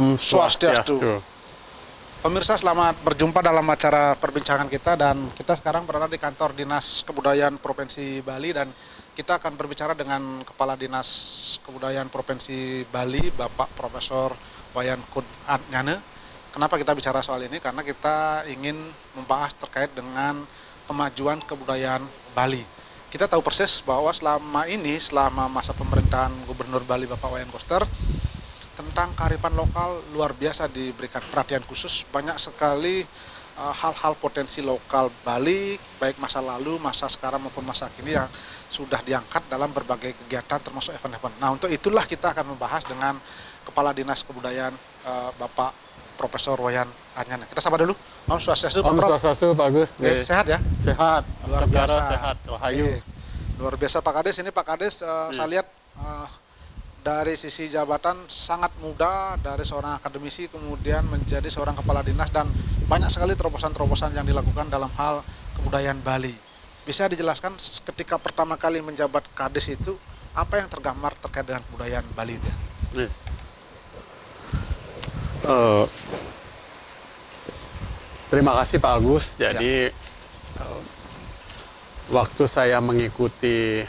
Om Swastiastu. Pemirsa, selamat berjumpa dalam acara perbincangan kita, dan kita sekarang berada di kantor Dinas Kebudayaan Provinsi Bali, dan kita akan berbicara dengan Kepala Dinas Kebudayaan Provinsi Bali, Bapak Profesor Wayan Kudanyane. Kenapa kita bicara soal ini? Karena kita ingin membahas terkait dengan kemajuan kebudayaan Bali. Kita tahu persis bahwa selama masa pemerintahan Gubernur Bali Bapak Wayan Koster, tentang kearifan lokal luar biasa diberikan perhatian khusus. Banyak sekali hal-hal potensi lokal Bali, baik masa lalu, masa sekarang maupun masa kini, yang sudah diangkat dalam berbagai kegiatan termasuk event-event. Nah, untuk itulah kita akan membahas dengan Kepala Dinas Kebudayaan Bapak Profesor Wayan Kudanyane. Kita sapa dulu. Om Swastiastu, Pak Prof. Om Swastiastu, Pak Gus. Sehat ya? Sehat. Luar biasa. Sehat. Rahayu. Luar biasa Pak Kades. Ini Pak Kades, saya lihat dari sisi jabatan sangat muda, dari seorang akademisi kemudian menjadi seorang kepala dinas, dan banyak sekali terobosan-terobosan yang dilakukan dalam hal kebudayaan Bali. Bisa dijelaskan ketika pertama kali menjabat Kades itu, apa yang tergambar terkait dengan kebudayaan Bali itu? Terima kasih Pak Agus. Jadi waktu saya mengikuti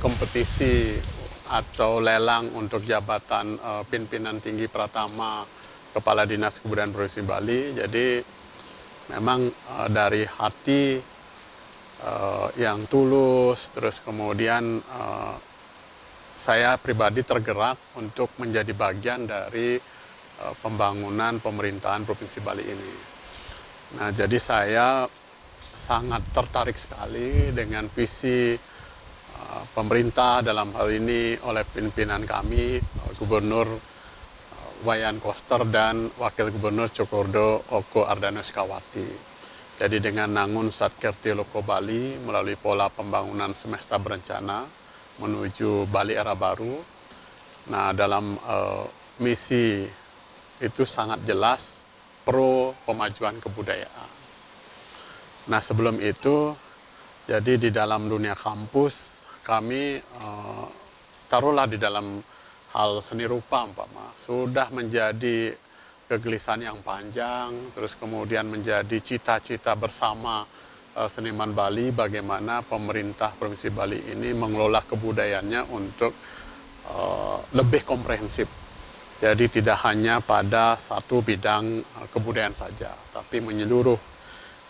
kompetisi atau lelang untuk jabatan pimpinan tinggi Pratama Kepala Dinas Kebudayaan Provinsi Bali, jadi memang dari hati yang tulus, terus kemudian saya pribadi tergerak untuk menjadi bagian dari pembangunan pemerintahan Provinsi Bali ini. Nah, jadi saya sangat tertarik sekali dengan visi pemerintah, dalam hal ini oleh pimpinan kami, Gubernur Wayan Koster dan Wakil Gubernur Cokordo Oko Ardana Sekawati. Jadi dengan nangun Satkerti Loko Bali melalui pola pembangunan semesta berencana menuju Bali era baru. Nah, dalam misi itu sangat jelas pro pemajuan kebudayaan. Nah, sebelum itu, jadi di dalam dunia kampus kami taruhlah di dalam hal seni rupa umpama sudah menjadi kegelisahan yang panjang, terus kemudian menjadi cita-cita bersama seniman Bali bagaimana pemerintah Provinsi Bali ini mengelola kebudayaannya untuk lebih komprehensif. Jadi tidak hanya pada satu bidang kebudayaan saja, tapi menyeluruh.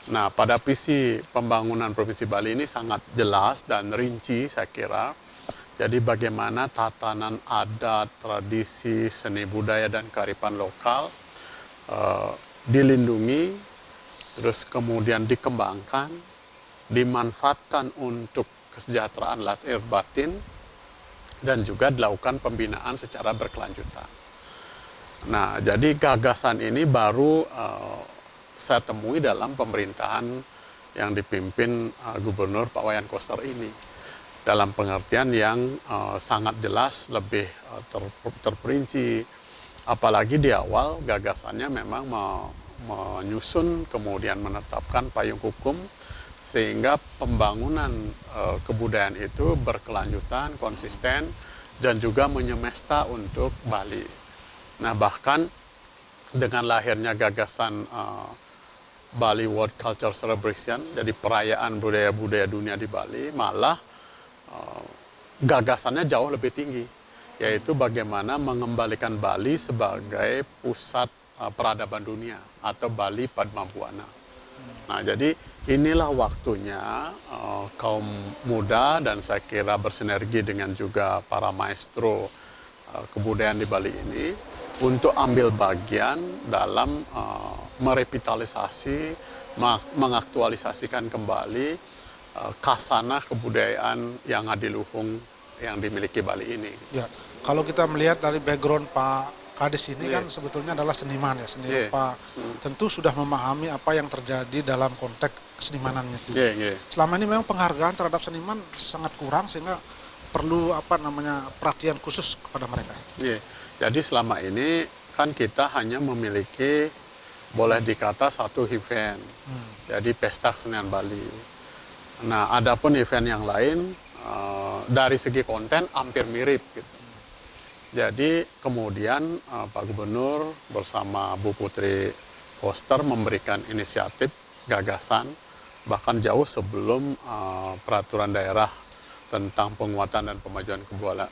Nah, pada visi pembangunan Provinsi Bali ini sangat jelas dan rinci, saya kira. Jadi bagaimana tatanan adat, tradisi, seni budaya, dan kearifan lokal dilindungi, terus kemudian dikembangkan, dimanfaatkan untuk kesejahteraan lahir batin, dan juga dilakukan pembinaan secara berkelanjutan. Nah, jadi gagasan ini baru saya temui dalam pemerintahan yang dipimpin Gubernur Pak Wayan Koster ini, dalam pengertian yang sangat jelas, lebih terperinci, apalagi di awal gagasannya memang menyusun kemudian menetapkan payung hukum sehingga pembangunan kebudayaan itu berkelanjutan, konsisten, dan juga menyemesta untuk Bali. Nah, bahkan dengan lahirnya gagasan Bali World Culture Celebration, jadi perayaan budaya-budaya dunia di Bali, malah gagasannya jauh lebih tinggi, yaitu bagaimana mengembalikan Bali sebagai pusat peradaban dunia atau Bali Padmabuana. Nah, jadi inilah waktunya kaum muda, dan saya kira bersinergi dengan juga para maestro kebudayaan di Bali ini, untuk ambil bagian dalam merevitalisasi, mengaktualisasikan kembali khasanah kebudayaan yang adiluhung yang dimiliki Bali ini. Ya, kalau kita melihat dari background Pak Kades ini kan sebetulnya adalah seniman ya, seni rupa. Tentu sudah memahami apa yang terjadi dalam konteks kesenimanannya itu. Selama ini memang penghargaan terhadap seniman sangat kurang, sehingga perlu perhatian khusus kepada mereka. Jadi selama ini kan kita hanya memiliki, boleh dikata, satu event, jadi Pesta Kesenian Bali. Nah, adapun event yang lain dari segi konten hampir mirip gitu. Jadi kemudian Pak Gubernur bersama Bu Putri Foster memberikan inisiatif, gagasan, bahkan jauh sebelum peraturan daerah tentang penguatan dan pemajuan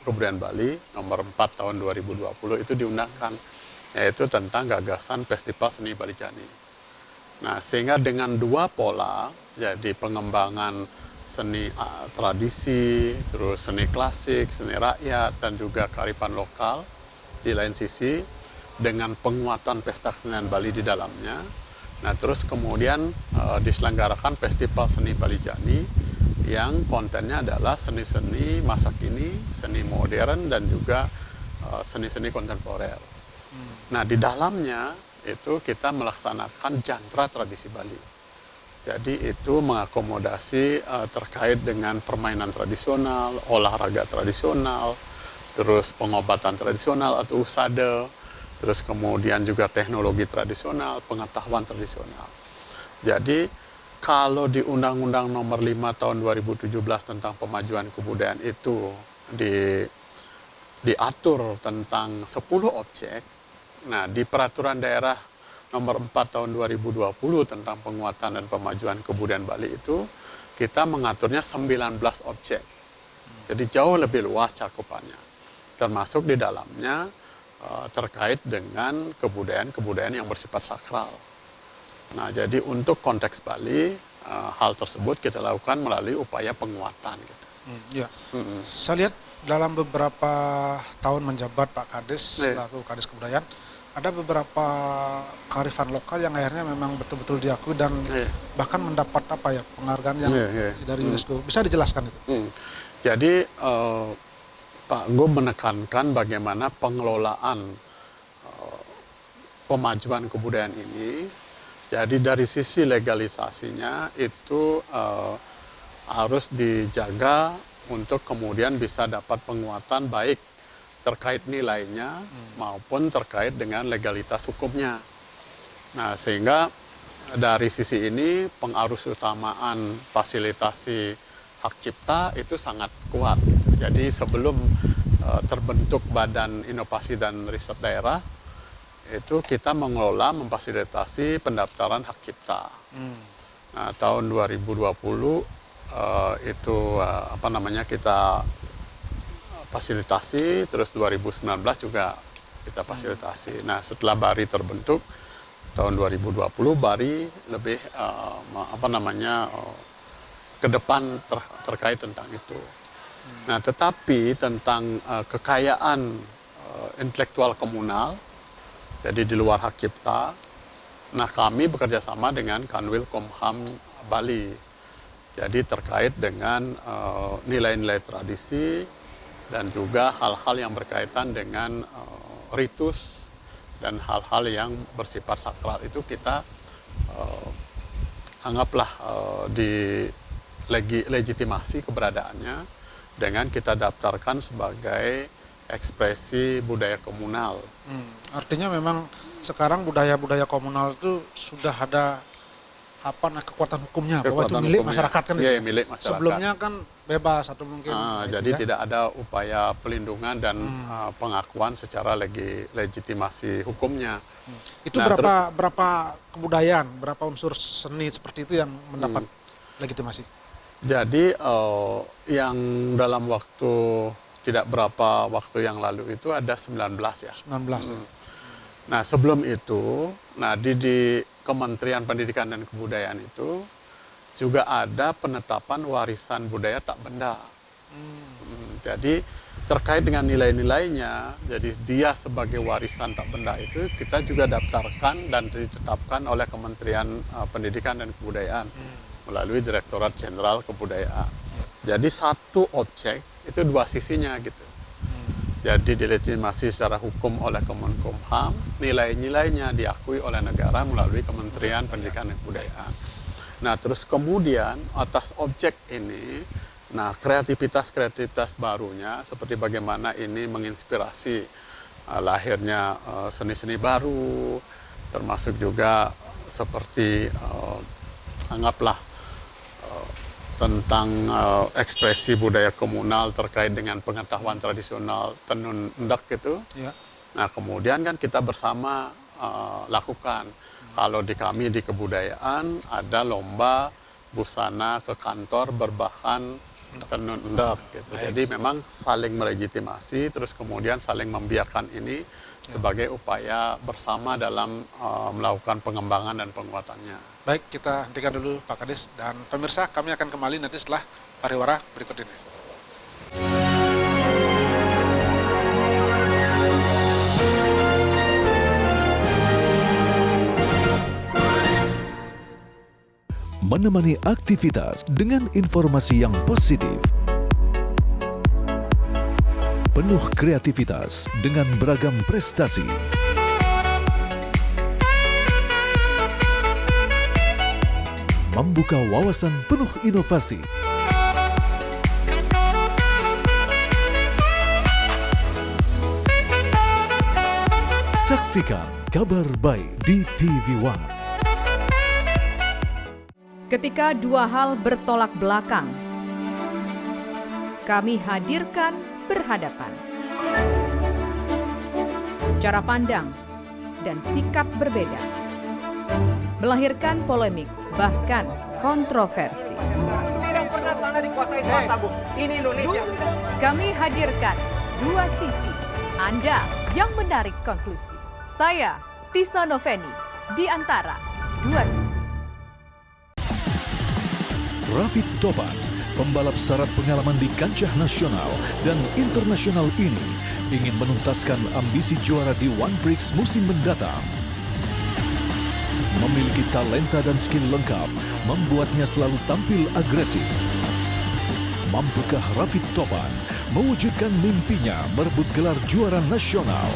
kebudayaan Bali nomor 4 tahun 2020 itu diundangkan, yaitu tentang gagasan Festival Seni Balijani. Nah, sehingga dengan dua pola, jadi pengembangan seni tradisi, terus seni klasik, seni rakyat, dan juga kearifan lokal di lain sisi, dengan penguatan pesta kesenian Bali di dalamnya. Nah, terus kemudian diselenggarakan Festival Seni Balijani yang kontennya adalah seni-seni masa kini, seni modern, dan juga seni-seni kontemporer. Nah, di dalamnya itu kita melaksanakan jantra tradisi Bali. Jadi itu mengakomodasi terkait dengan permainan tradisional, olahraga tradisional, terus pengobatan tradisional atau usada, terus kemudian juga teknologi tradisional, pengetahuan tradisional. Jadi kalau di Undang-Undang Nomor 5 Tahun 2017 tentang pemajuan kebudayaan itu diatur tentang 10 objek. Nah, di Peraturan Daerah Nomor 4 Tahun 2020 tentang penguatan dan pemajuan kebudayaan Bali itu, kita mengaturnya 19 objek. Jadi jauh lebih luas cakupannya. Termasuk di dalamnya terkait dengan kebudayaan-kebudayaan yang bersifat sakral. Nah, jadi untuk konteks Bali, hal tersebut kita lakukan melalui upaya penguatan. Gitu. Ya. Saya lihat dalam beberapa tahun menjabat Pak Kades selaku Kades Kebudayaan, ada beberapa kearifan lokal yang akhirnya memang betul-betul diakui dan bahkan mendapat penghargaan yang dari UNESCO. Bisa dijelaskan itu? Jadi Pak Gu menekankan bagaimana pengelolaan pemajuan kebudayaan ini. Jadi dari sisi legalisasinya itu harus dijaga untuk kemudian bisa dapat penguatan baik terkait nilainya maupun terkait dengan legalitas hukumnya. Nah, sehingga dari sisi ini pengarus utamaan fasilitasi hak cipta itu sangat kuat. Gitu. Jadi sebelum terbentuk Badan Inovasi dan Riset Daerah, itu kita mengelola, memfasilitasi pendaftaran hak cipta. Nah, tahun 2020 itu kita fasilitasi, terus 2019 juga kita fasilitasi. Nah, setelah BARI terbentuk tahun 2020, BARI lebih ke depan terkait tentang itu. Nah, tetapi tentang kekayaan intelektual komunal, jadi di luar hak cipta, nah kami bekerja sama dengan Kanwil Komham Bali. Jadi terkait dengan nilai-nilai tradisi, dan juga hal-hal yang berkaitan dengan ritus dan hal-hal yang bersifat sakral itu kita anggaplah legitimasi keberadaannya dengan kita daftarkan sebagai ekspresi budaya komunal. Artinya memang sekarang budaya-budaya komunal itu sudah ada kekuatan hukumnya, bahwa itu milik masyarakat kan? Iya, milik masyarakat. Sebelumnya kan bebas atau mungkin jadi tidak ada upaya pelindungan dan pengakuan secara legitimasi hukumnya. Itu berapa kebudayaan, berapa unsur seni seperti itu yang mendapat legitimasi? Jadi yang dalam waktu tidak berapa waktu yang lalu itu ada 19 ya. 19. Nah, sebelum itu, di Kementerian Pendidikan dan Kebudayaan itu juga ada penetapan warisan budaya tak benda. Jadi terkait dengan nilai-nilainya, jadi dia sebagai warisan tak benda itu kita juga daftarkan dan ditetapkan oleh Kementerian Pendidikan dan Kebudayaan melalui Direktorat Jenderal Kebudayaan. Jadi satu objek itu dua sisinya gitu. Jadi dilegitimasi secara hukum oleh Kemenkumham, nilai-nilainya diakui oleh negara melalui Kementerian Pendidikan dan Kebudayaan. Nah, terus kemudian atas objek ini, kreativitas barunya seperti bagaimana ini menginspirasi lahirnya seni-seni baru, termasuk juga seperti anggaplah tentang ekspresi budaya komunal terkait dengan pengetahuan tradisional tenun endek gitu. Ya. Nah, kemudian kan kita bersama lakukan. Kalau di kami di kebudayaan ada lomba busana ke kantor berbahan tenun endek gitu. Jadi memang saling melegitimasi, terus kemudian saling membiarkan ini sebagai upaya bersama dalam melakukan pengembangan dan penguatannya. Baik, kita hentikan dulu Pak Kades, dan pemirsa kami akan kembali nanti setelah pariwara berikut ini. Menemani aktivitas dengan informasi yang positif. Penuh kreativitas dengan beragam prestasi. Membuka wawasan penuh inovasi. Saksikan Kabar Baik di TV One. Ketika dua hal bertolak belakang, kami hadirkan berhadapan. Cara pandang dan sikap berbeda, melahirkan polemik, bahkan kontroversi. Tidak pernah tanah dikuasai swasta, Bu. Ini Indonesia. Kami hadirkan dua sisi, Anda yang menarik konklusi. Saya, Tisa Noveni, di antara dua sisi. Rafid Topan, pembalap syarat pengalaman di kancah nasional dan internasional ini, ingin menuntaskan ambisi juara di One Prix musim mendatang. Memiliki talenta dan skill lengkap, membuatnya selalu tampil agresif. Mampukah Rafid Topan mewujudkan mimpinya merebut gelar juara nasional?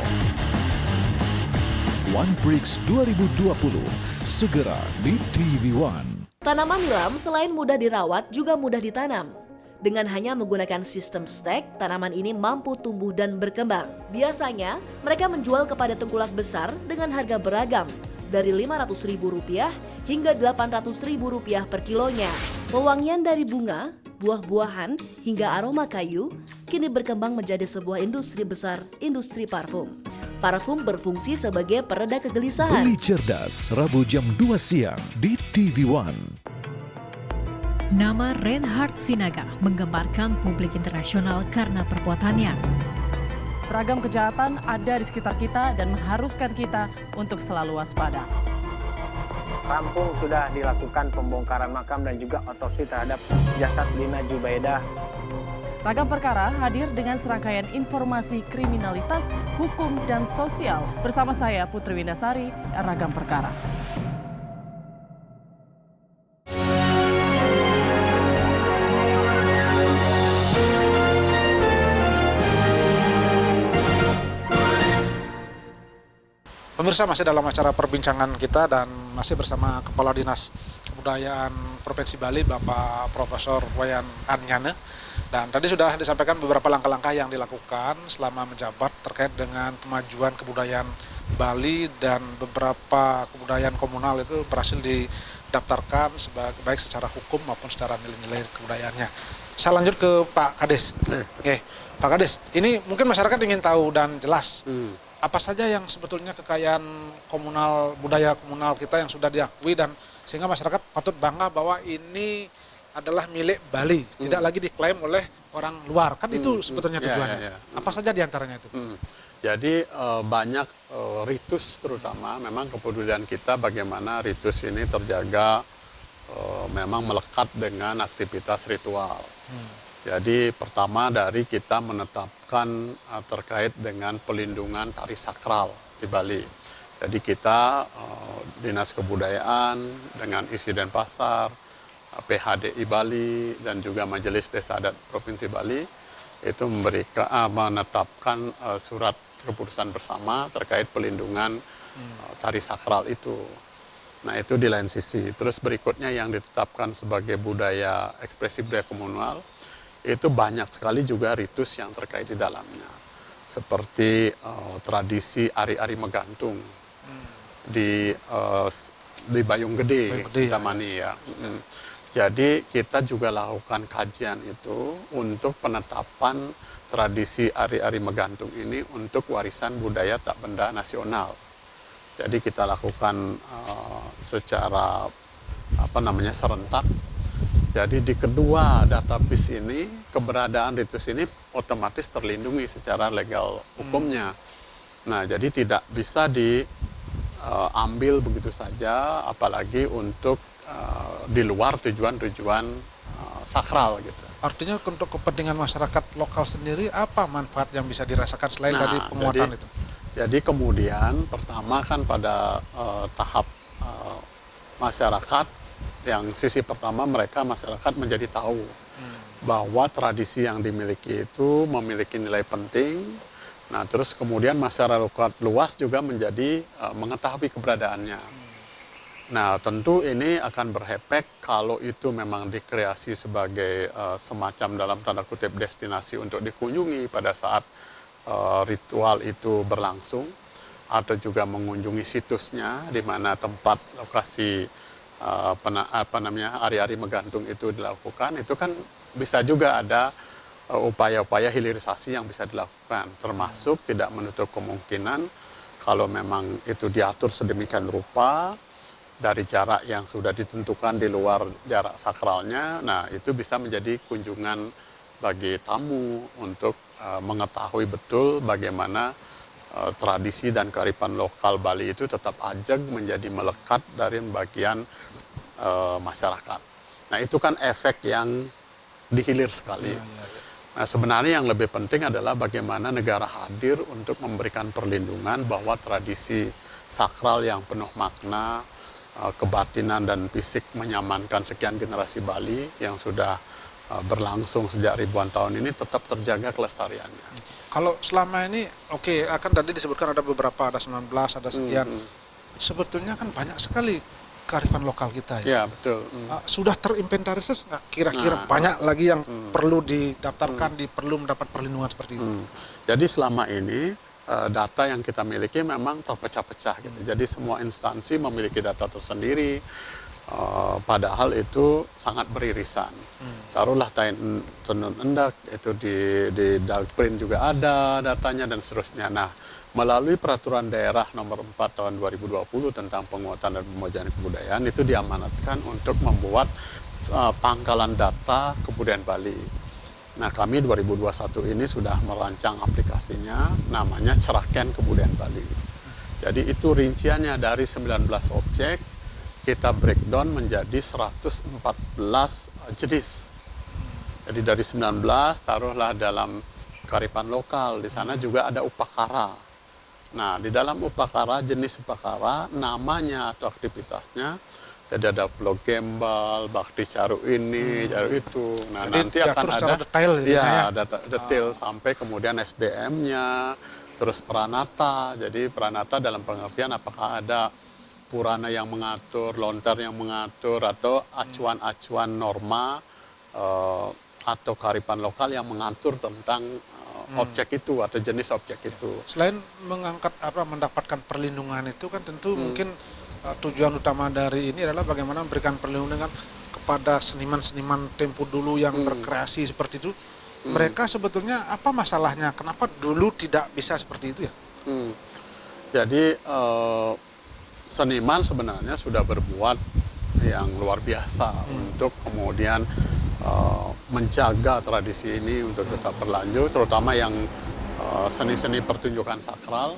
One Prix 2020, segera di TV One. Tanaman nilam selain mudah dirawat juga mudah ditanam. Dengan hanya menggunakan sistem stek, tanaman ini mampu tumbuh dan berkembang. Biasanya, mereka menjual kepada tengkulak besar dengan harga beragam, dari Rp500.000 hingga Rp800.000 per kilonya. Pewangian dari bunga, buah-buahan, hingga aroma kayu, kini berkembang menjadi sebuah industri besar, industri parfum. Parfum berfungsi sebagai pereda kegelisahan. Beli cerdas, Rabu jam 2 siang di TV One. Nama Reinhard Sinaga menggemparkan publik internasional karena perbuatannya. Beragam kejahatan ada di sekitar kita dan mengharuskan kita untuk selalu waspada. Rampung sudah dilakukan pembongkaran makam dan juga otopsi terhadap jasad Lina Jubaidah. Ragam Perkara hadir dengan serangkaian informasi kriminalitas, hukum, dan sosial. Bersama saya Putri Windasari, Ragam Perkara. Pemirsa, masih dalam acara perbincangan kita dan masih bersama Kepala Dinas Kebudayaan Provinsi Bali, Bapak Profesor Wayan Anyane. Dan tadi sudah disampaikan beberapa langkah-langkah yang dilakukan selama menjabat terkait dengan kemajuan kebudayaan Bali, dan beberapa kebudayaan komunal itu berhasil didaftarkan baik secara hukum maupun secara nilai-nilai kebudayaannya. Saya lanjut ke Pak Kades. Oke, Pak Kades, ini mungkin masyarakat ingin tahu dan jelas apa saja yang sebetulnya kekayaan komunal, budaya komunal kita yang sudah diakui, dan sehingga masyarakat patut bangga bahwa ini adalah milik Bali, tidak lagi diklaim oleh orang luar. Kan itu sebetulnya tujuannya. Apa saja diantaranya itu? Jadi banyak ritus, terutama memang kepedulian kita bagaimana ritus ini terjaga, memang melekat dengan aktivitas ritual. Jadi pertama dari kita menetapkan terkait dengan pelindungan tari sakral di Bali. Jadi kita Dinas Kebudayaan dengan Isi Denpasar, PHDI Bali, dan juga Majelis Desa Adat Provinsi Bali itu menetapkan surat keputusan bersama terkait pelindungan tari sakral itu. Nah, itu di lain sisi. Terus berikutnya yang ditetapkan sebagai budaya, ekspresi budaya komunal, itu banyak sekali juga ritus yang terkait di dalamnya. Seperti tradisi ari-ari megantung di Bayung Gede, Tamani ya. Jadi kita juga lakukan kajian itu untuk penetapan tradisi Ari-Ari Megantung ini untuk warisan budaya tak benda nasional. Jadi kita lakukan secara serentak. Jadi di kedua database ini keberadaan ritus ini otomatis terlindungi secara legal hukumnya. Nah, jadi tidak bisa diambil begitu saja, apalagi untuk di luar tujuan-tujuan sakral gitu. Artinya untuk kepentingan masyarakat lokal sendiri apa manfaat yang bisa dirasakan selain tadi penguatan itu? Jadi kemudian pertama kan pada tahap masyarakat, yang sisi pertama masyarakat menjadi tahu bahwa tradisi yang dimiliki itu memiliki nilai penting. Nah, terus kemudian masyarakat luas juga menjadi mengetahui keberadaannya. Nah, tentu ini akan berefek kalau itu memang dikreasi sebagai semacam dalam tanda kutip destinasi untuk dikunjungi pada saat ritual itu berlangsung, atau juga mengunjungi situsnya di mana tempat lokasi Ari-Ari Megantung itu dilakukan. Itu kan bisa juga ada upaya-upaya hilirisasi yang bisa dilakukan, termasuk tidak menutup kemungkinan kalau memang itu diatur sedemikian rupa dari jarak yang sudah ditentukan di luar jarak sakralnya. Nah, itu bisa menjadi kunjungan bagi tamu untuk mengetahui betul bagaimana tradisi dan kearifan lokal Bali itu tetap ajeg menjadi melekat dari bagian masyarakat. Nah, itu kan efek yang dihilir sekali. Nah, sebenarnya yang lebih penting adalah bagaimana negara hadir untuk memberikan perlindungan bahwa tradisi sakral yang penuh makna, kebatinan dan fisik menyamankan sekian generasi Bali yang sudah berlangsung sejak ribuan tahun ini tetap terjaga kelestariannya. Kalau selama ini, akan tadi disebutkan ada beberapa, ada 19, ada sekian. Sebetulnya kan banyak sekali kearifan lokal kita ya. Ya, betul. Sudah terinventarisasi nggak kira-kira banyak lagi yang perlu didaftarkan, perlu mendapat perlindungan seperti itu? Jadi selama ini data yang kita miliki memang terpecah-pecah gitu. Jadi semua instansi memiliki data tersendiri, padahal itu sangat beririsan. Taruhlah Tenun Endak, itu di Dalprint juga ada datanya dan seterusnya. Nah, melalui peraturan daerah nomor 4 tahun 2020 tentang penguatan dan pemujaan kebudayaan, itu diamanatkan untuk membuat pangkalan data kebudayaan Bali. Nah, kami 2021 ini sudah merancang aplikasinya, namanya Ceraken Kebudayaan Bali. Jadi itu rinciannya dari 19 objek, kita breakdown menjadi 114 jenis. Jadi dari 19, taruhlah dalam kearifan lokal, di sana juga ada upakara. Nah, di dalam upakara, jenis upakara, namanya atau aktivitasnya, jadi ada Pulau Gembal, Bakti Caru ini, Caru itu. Nah, jadi nanti akan ada detail, detail sampai kemudian SDM-nya, terus Pranata. Jadi Pranata dalam pengertian apakah ada Purana yang mengatur, lontar yang mengatur, atau acuan-acuan norma atau kearifan lokal yang mengatur tentang objek itu atau jenis objek itu. Selain mendapatkan perlindungan itu kan tentu mungkin tujuan utama dari ini adalah bagaimana memberikan perlindungan kepada seniman-seniman tempo dulu yang berkreasi seperti itu. Mereka sebetulnya apa masalahnya? Kenapa dulu tidak bisa seperti itu ya? Jadi seniman sebenarnya sudah berbuat yang luar biasa untuk kemudian menjaga tradisi ini untuk tetap berlanjut, terutama yang seni-seni pertunjukan sakral.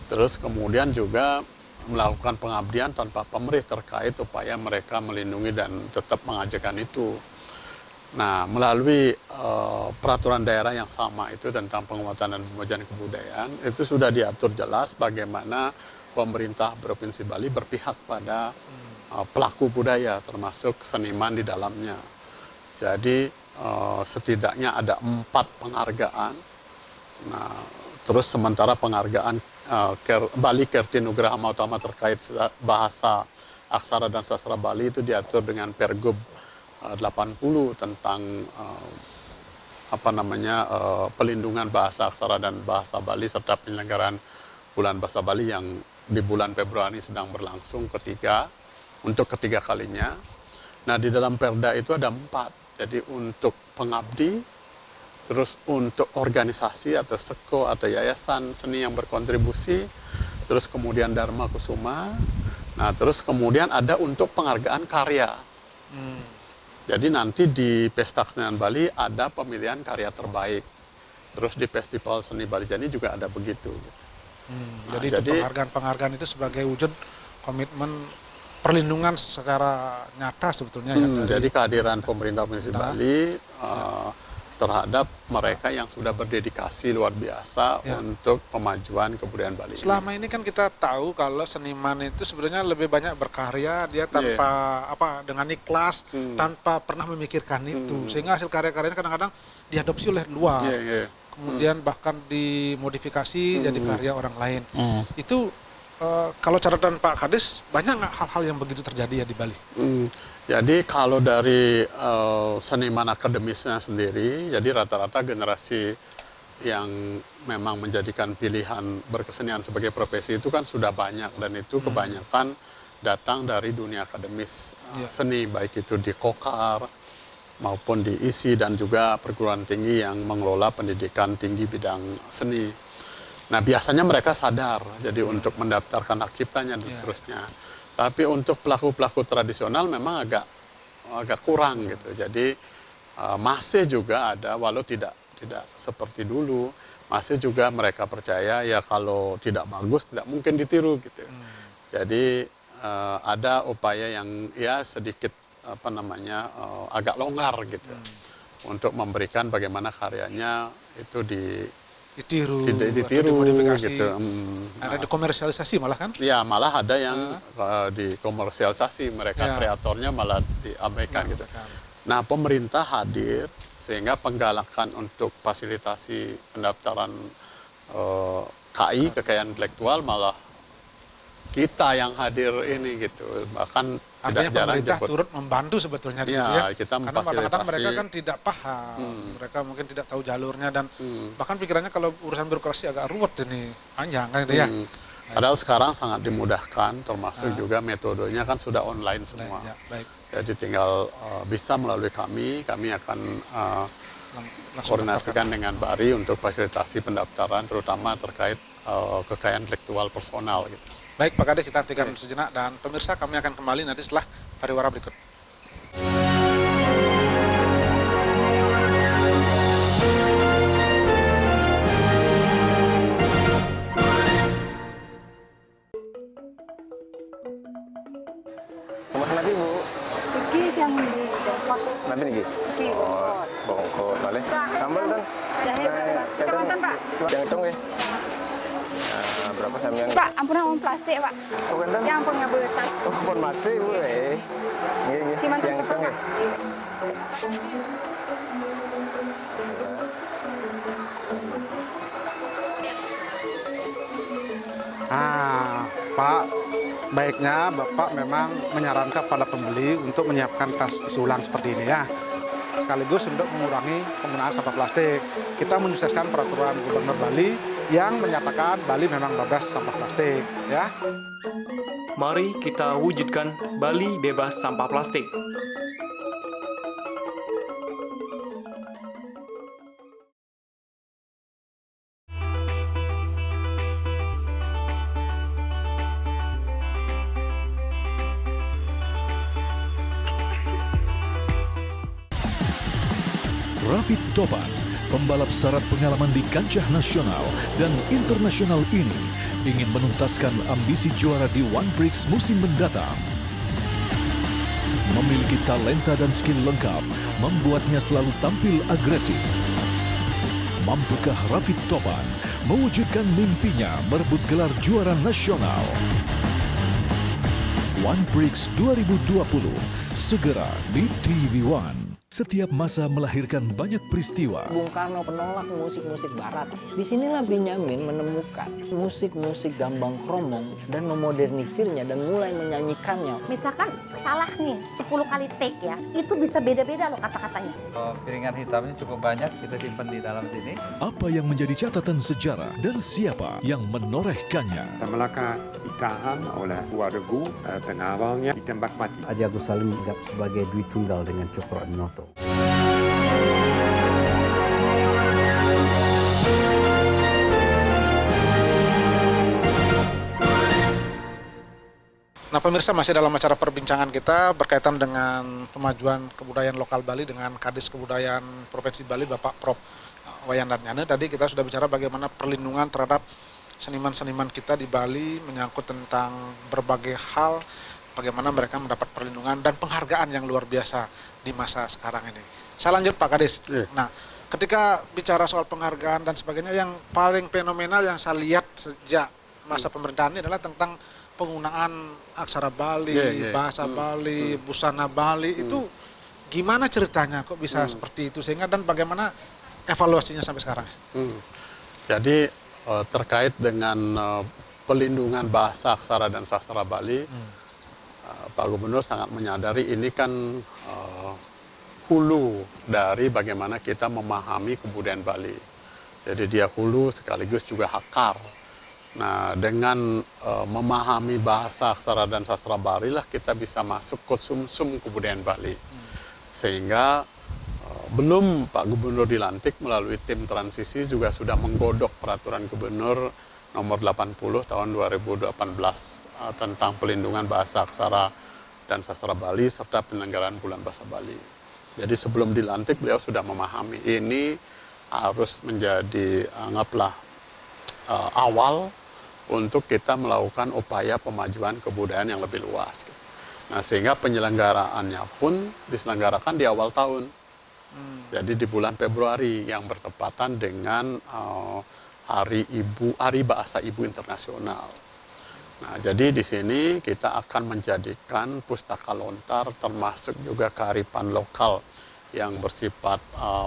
Terus kemudian juga melakukan pengabdian tanpa pamrih terkait upaya mereka melindungi dan tetap mengajarkan itu. Nah, melalui peraturan daerah yang sama itu tentang penguatan dan pemujaan kebudayaan, itu sudah diatur jelas bagaimana pemerintah Provinsi Bali berpihak pada pelaku budaya, termasuk seniman di dalamnya. Jadi setidaknya ada 4 penghargaan. Nah, terus sementara penghargaan Bali Kertinugraha Mautama terkait bahasa, aksara dan sastra Bali itu diatur dengan Pergub 80 tentang pelindungan bahasa, aksara dan bahasa Bali serta penyelenggaraan Bulan Bahasa Bali yang di bulan Februari sedang berlangsung untuk ketiga kalinya. Nah, di dalam Perda itu ada 4. Jadi untuk pengabdi, terus untuk organisasi atau seko atau yayasan seni yang berkontribusi, terus kemudian Dharma Kusuma. Nah, terus kemudian ada untuk penghargaan karya. Jadi nanti di Pesta Kesenian Bali ada pemilihan karya terbaik. Terus di Festival Seni Bali Jani juga ada begitu. Gitu. Jadi penghargaan itu sebagai wujud komitmen perlindungan secara nyata sebetulnya. Jadi kehadiran pemerintah Provinsi Bali terhadap mereka yang sudah berdedikasi luar biasa untuk pemajuan kebudayaan Bali. Selama ini kan kita tahu kalau seniman itu sebenarnya lebih banyak berkarya, dia tanpa dengan ikhlas, tanpa pernah memikirkan itu, sehingga hasil karya-karyanya kadang-kadang diadopsi oleh luar, kemudian bahkan dimodifikasi jadi karya orang lain. Itu kalau catatan Pak Kades, banyak nggak hal-hal yang begitu terjadi ya di Bali? Jadi kalau dari seniman akademisnya sendiri, jadi rata-rata generasi yang memang menjadikan pilihan berkesenian sebagai profesi itu kan sudah banyak, dan itu kebanyakan datang dari dunia akademis seni, baik itu di Kokar maupun di ISI dan juga perguruan tinggi yang mengelola pendidikan tinggi bidang seni. Nah, biasanya mereka sadar jadi untuk mendaftarkan hak ciptanya dan seterusnya. Tapi untuk pelaku-pelaku tradisional memang agak kurang gitu. Jadi masih juga ada, walau tidak seperti dulu, masih juga mereka percaya ya kalau tidak bagus tidak mungkin ditiru gitu. Jadi ada upaya yang ya sedikit agak longgar gitu untuk memberikan bagaimana karyanya itu ditiru gitu. Ada dikomersialisasi malah kan? Ya, malah ada yang dikomersialisasi, mereka kreatornya malah diabaikan gitu. Nah, pemerintah hadir sehingga penggalakan untuk fasilitasi pendaftaran KI, kekayaan intelektual, malah kita yang hadir ini gitu. Bahkan artinya pemerintah turut membantu sebetulnya di situ ya. Kita karena kadang-kadang mereka kan tidak paham, mereka mungkin tidak tahu jalurnya, dan bahkan pikirannya kalau urusan birokrasi agak ruwet ini, panjang kan itu ya. Padahal sekarang sangat dimudahkan, termasuk juga metodenya kan sudah online semua. Jadi tinggal bisa melalui kami akan koordinasikan dengan BARI untuk fasilitasi pendaftaran, terutama terkait kekayaan intelektual personal gitu. Baik, Pak Kades, kita hentikan sejenak, dan pemirsa kami akan kembali nanti setelah pariwara berikut. Kemana lagi, Bu? Pergi yang di Depok. Nanti nih, Pergi. bongkot, boleh. Sambal kan? Jahe berapa? Keronton, Pak. Yang hitung ya. Berapa sampean? Pak, ampunan uang plastik, Pak. Oh, kan? Yang punya bekas. Oh, pun masih, Bu. Nggih. Yang hitung ya. Pak, baiknya Bapak memang menyarankan pada pembeli untuk menyiapkan tas isi ulang seperti ini ya. Sekaligus untuk mengurangi penggunaan sampah plastik. Kita menyukseskan peraturan Gubernur Bali yang menyatakan Bali memang bebas sampah plastik ya. Mari kita wujudkan Bali bebas sampah plastik. Rafid Topan, pembalap syarat pengalaman di kancah nasional dan internasional ini, ingin menuntaskan ambisi juara di One Prix musim mendatang. Memiliki talenta dan skill lengkap, membuatnya selalu tampil agresif. Mampukah Rafid Topan mewujudkan mimpinya merebut gelar juara nasional? One Prix 2020 segera di TV One. Setiap masa melahirkan banyak peristiwa. Bung Karno penolak musik-musik barat. Disinilah Benyamin menemukan musik-musik gambang kromong dan memodernisirnya dan mulai menyanyikannya. Misalkan salah nih 10 kali take ya, itu bisa beda-beda loh kata-katanya. Piringan hitamnya cukup banyak, kita simpan di dalam sini. Apa yang menjadi catatan sejarah dan siapa yang menorehkannya? Malaka ditahan oleh warga pengawalnya ditembak mati. Haji Agus Salim dianggap sebagai Dwi Tunggal dengan Cokro Aminoto. Nah pemirsa, masih dalam acara perbincangan kita berkaitan dengan pemajuan kebudayaan lokal Bali dengan Kadis Kebudayaan Provinsi Bali Bapak Prof. Wayan Darnyane. Tadi kita sudah bicara bagaimana perlindungan terhadap seniman-seniman kita di Bali, menyangkut tentang berbagai hal, bagaimana mereka mendapat perlindungan dan penghargaan yang luar biasa di masa sekarang ini. Saya lanjut Pak Kadis. Nah, ketika bicara soal penghargaan dan sebagainya, yang paling fenomenal yang saya lihat sejak masa pemerintahan ini adalah tentang penggunaan aksara Bali, bahasa Bali, busana Bali. Itu gimana ceritanya kok bisa seperti itu, sehingga dan bagaimana evaluasinya sampai sekarang? Jadi terkait dengan pelindungan bahasa, aksara dan sastra Bali, Pak Gubernur sangat menyadari ini kan hulu dari bagaimana kita memahami kebudayaan Bali. Jadi dia hulu sekaligus juga akar. Nah, dengan memahami bahasa, aksara dan sastra Bali lah kita bisa masuk ke sumsum kebudayaan Bali. Sehingga belum Pak Gubernur dilantik, melalui tim transisi juga sudah menggodok peraturan Gubernur nomor 80 tahun 2018 tentang pelindungan bahasa, aksara dan sastra Bali serta penyelenggaraan Bulan Bahasa Bali. Jadi sebelum dilantik beliau sudah memahami ini harus menjadi anggaplah awal untuk kita melakukan upaya pemajuan kebudayaan yang lebih luas. Nah, sehingga penyelenggaraannya pun diselenggarakan di awal tahun. Jadi di bulan Februari yang bertepatan dengan Hari Bahasa Ibu Internasional. Nah, jadi di sini kita akan menjadikan pustaka lontar termasuk juga kearifan lokal yang bersifat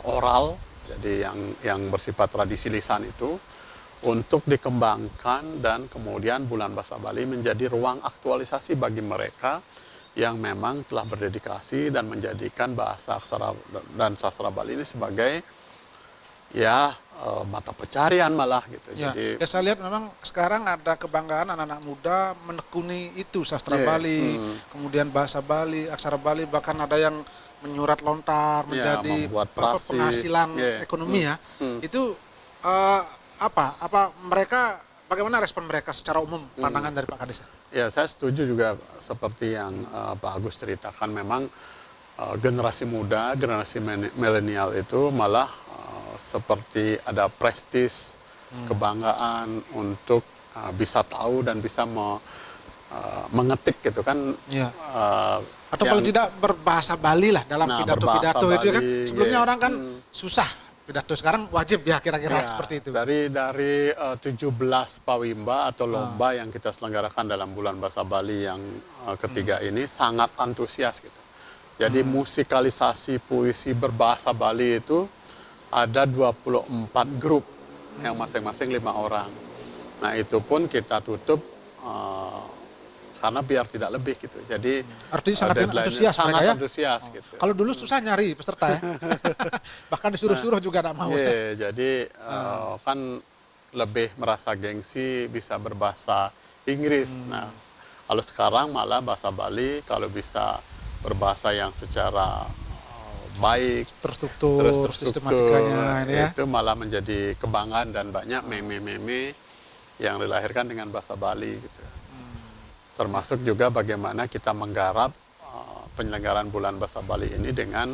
oral, jadi yang bersifat tradisi lisan itu, untuk dikembangkan dan kemudian Bulan Bahasa Bali menjadi ruang aktualisasi bagi mereka yang memang telah berdedikasi dan menjadikan bahasa, aksara dan sastra Bali ini sebagai mata pencarian malah gitu. Jadi saya lihat memang sekarang ada kebanggaan anak-anak muda menekuni itu sastra Bali, kemudian bahasa Bali, aksara Bali, bahkan ada yang menyurat lontar menjadi penghasilan ekonomi ya. Itu apa mereka, bagaimana respon mereka secara umum, pandangan dari Pak Kadis? Ya, saya setuju juga seperti yang Pak Agus ceritakan, memang generasi muda, generasi milenial itu malah seperti ada prestis, kebanggaan untuk bisa tahu dan bisa mengetik gitu kan. Atau paling tidak berbahasa Bali lah dalam pidato-pidato itu kan. Sebelumnya orang kan susah pidato, sekarang wajib ya kira-kira seperti itu. Dari 17 pawimba atau lomba yang kita selenggarakan dalam Bulan Bahasa Bali yang ketiga ini sangat antusias gitu. Jadi musikalisasi puisi berbahasa Bali itu ada 24 grup yang masing-masing 5 orang. Nah, itu pun kita tutup karena biar tidak lebih gitu. Jadi artinya sangat antusias mereka ya. Antusias gitu. Kalau dulu susah nyari peserta ya. Bahkan disuruh-suruh juga tidak mau. Jadi kan lebih merasa gengsi bisa berbahasa Inggris. Nah, kalau sekarang malah bahasa Bali kalau bisa berbahasa yang secara baik, terstruktur sistematikanya ini ya. Itu malah menjadi kebanggaan dan banyak meme-meme yang dilahirkan dengan bahasa Bali gitu. Termasuk juga bagaimana kita menggarap penyelenggaraan Bulan Bahasa Bali ini dengan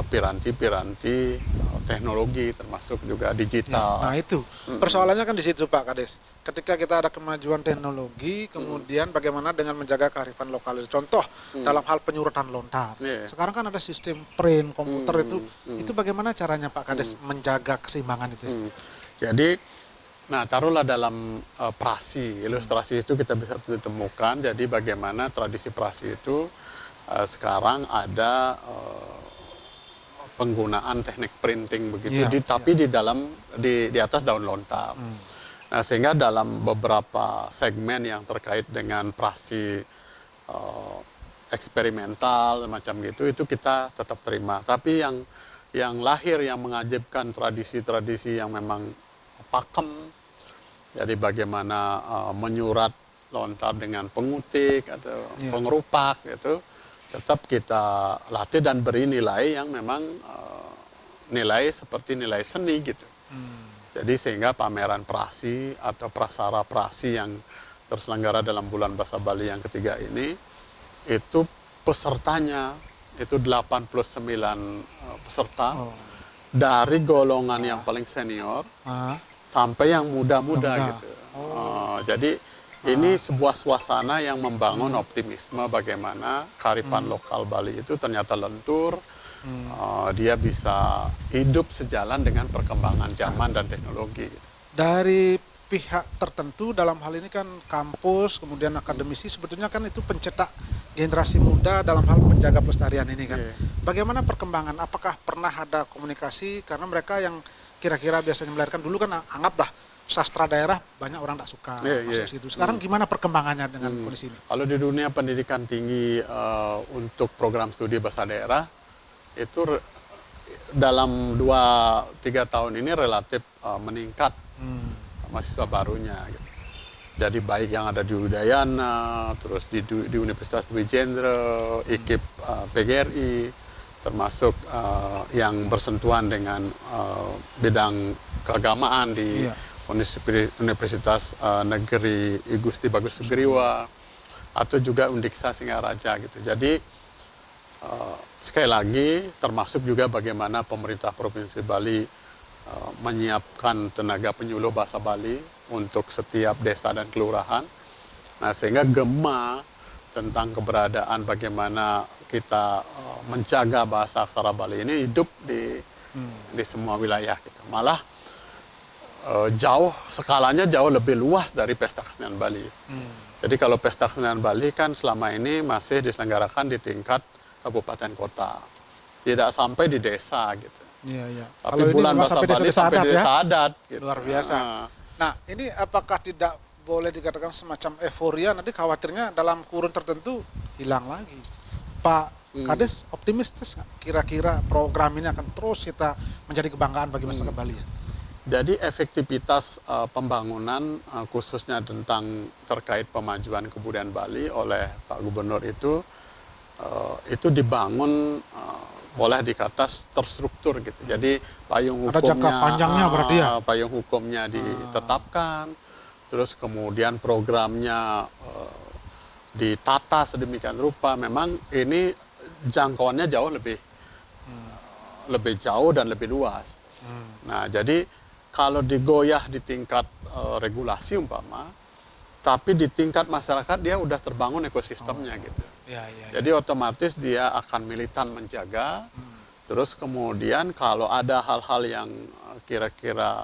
piranti-piranti teknologi, termasuk juga digital. Nah itu persoalannya kan di situ Pak Kadis. Ketika kita ada kemajuan teknologi, kemudian bagaimana dengan menjaga kearifan lokal. Contoh dalam hal penyuratan lontar. Sekarang kan ada sistem print komputer itu bagaimana caranya Pak Kadis menjaga keseimbangan itu? Jadi nah, taruhlah dalam prasi, ilustrasi itu kita bisa ditemukan. Jadi bagaimana tradisi prasi itu sekarang ada penggunaan teknik printing begitu, tapi di atas daun lontar. Nah, sehingga dalam beberapa segmen yang terkait dengan prasi eksperimental macam gitu, itu kita tetap terima. Tapi yang lahir, yang mengajibkan tradisi-tradisi yang memang pakem, jadi bagaimana menyurat lontar dengan pengutik atau pengerupak gitu, tetap kita latih dan beri nilai yang memang nilai seperti nilai seni gitu. Jadi sehingga pameran prasi atau prasara prasi yang terselenggara dalam bulan Bahasa Bali yang ketiga ini, itu pesertanya itu 89 peserta dari golongan yang paling senior sampai yang muda-muda gitu. Jadi ini sebuah suasana yang membangun optimisme bagaimana kearifan lokal Bali itu ternyata lentur, dia bisa hidup sejalan dengan perkembangan zaman dan teknologi. Gitu. Dari pihak tertentu dalam hal ini kan kampus, kemudian akademisi, sebetulnya kan itu pencetak generasi muda dalam hal menjaga pelestarian ini kan. Bagaimana perkembangan? Apakah pernah ada komunikasi? Karena mereka yang kira-kira biasanya melahirkan dulu kan anggaplah sastra daerah banyak orang tak suka masuk situ. Sekarang gimana perkembangannya dengan kondisi ini? Kalau di dunia pendidikan tinggi untuk program studi bahasa daerah itu dalam 2-3 tahun ini relatif meningkat mahasiswa barunya. Gitu. Jadi baik yang ada di Udayana, terus di Universitas Dwi Jendra, IKIP PGRI, termasuk yang bersentuhan dengan bidang keagamaan di Universitas Negeri I Gusti Bagus Sugriwa, atau juga Undiksa Singaraja gitu. Jadi sekali lagi termasuk juga bagaimana pemerintah Provinsi Bali menyiapkan tenaga penyuluh bahasa Bali untuk setiap desa dan kelurahan. Nah, sehingga gema tentang keberadaan bagaimana kita menjaga bahasa aksara Bali ini hidup di semua wilayah gitu. Malah skalanya jauh lebih luas dari Pesta Kesenian Bali. Jadi kalau Pesta Kesenian Bali kan selama ini masih diselenggarakan di tingkat kabupaten kota, tidak sampai di desa gitu. Tapi kalau bulan Bahasa Bali sampai di desa adat. Gitu. Luar biasa. Nah, ini apakah tidak boleh dikatakan semacam euforia, nanti khawatirnya dalam kurun tertentu hilang lagi? Pak Kades optimistis kira-kira program ini akan terus kita menjadi kebanggaan bagi masyarakat Bali ya? Jadi efektivitas pembangunan khususnya tentang terkait pemajuan kebudayaan Bali oleh Pak Gubernur itu dibangun boleh dikata terstruktur gitu. Jadi payung hukumnya, ada jangka panjangnya berarti ya? Payung hukumnya ditetapkan, terus kemudian programnya ditata sedemikian rupa. Memang ini jangkauannya jauh lebih jauh dan lebih luas. Nah, jadi kalau digoyah di tingkat regulasi umpama, tapi di tingkat masyarakat dia udah terbangun ekosistemnya gitu. Jadi otomatis dia akan militan menjaga, terus kemudian kalau ada hal-hal yang kira-kira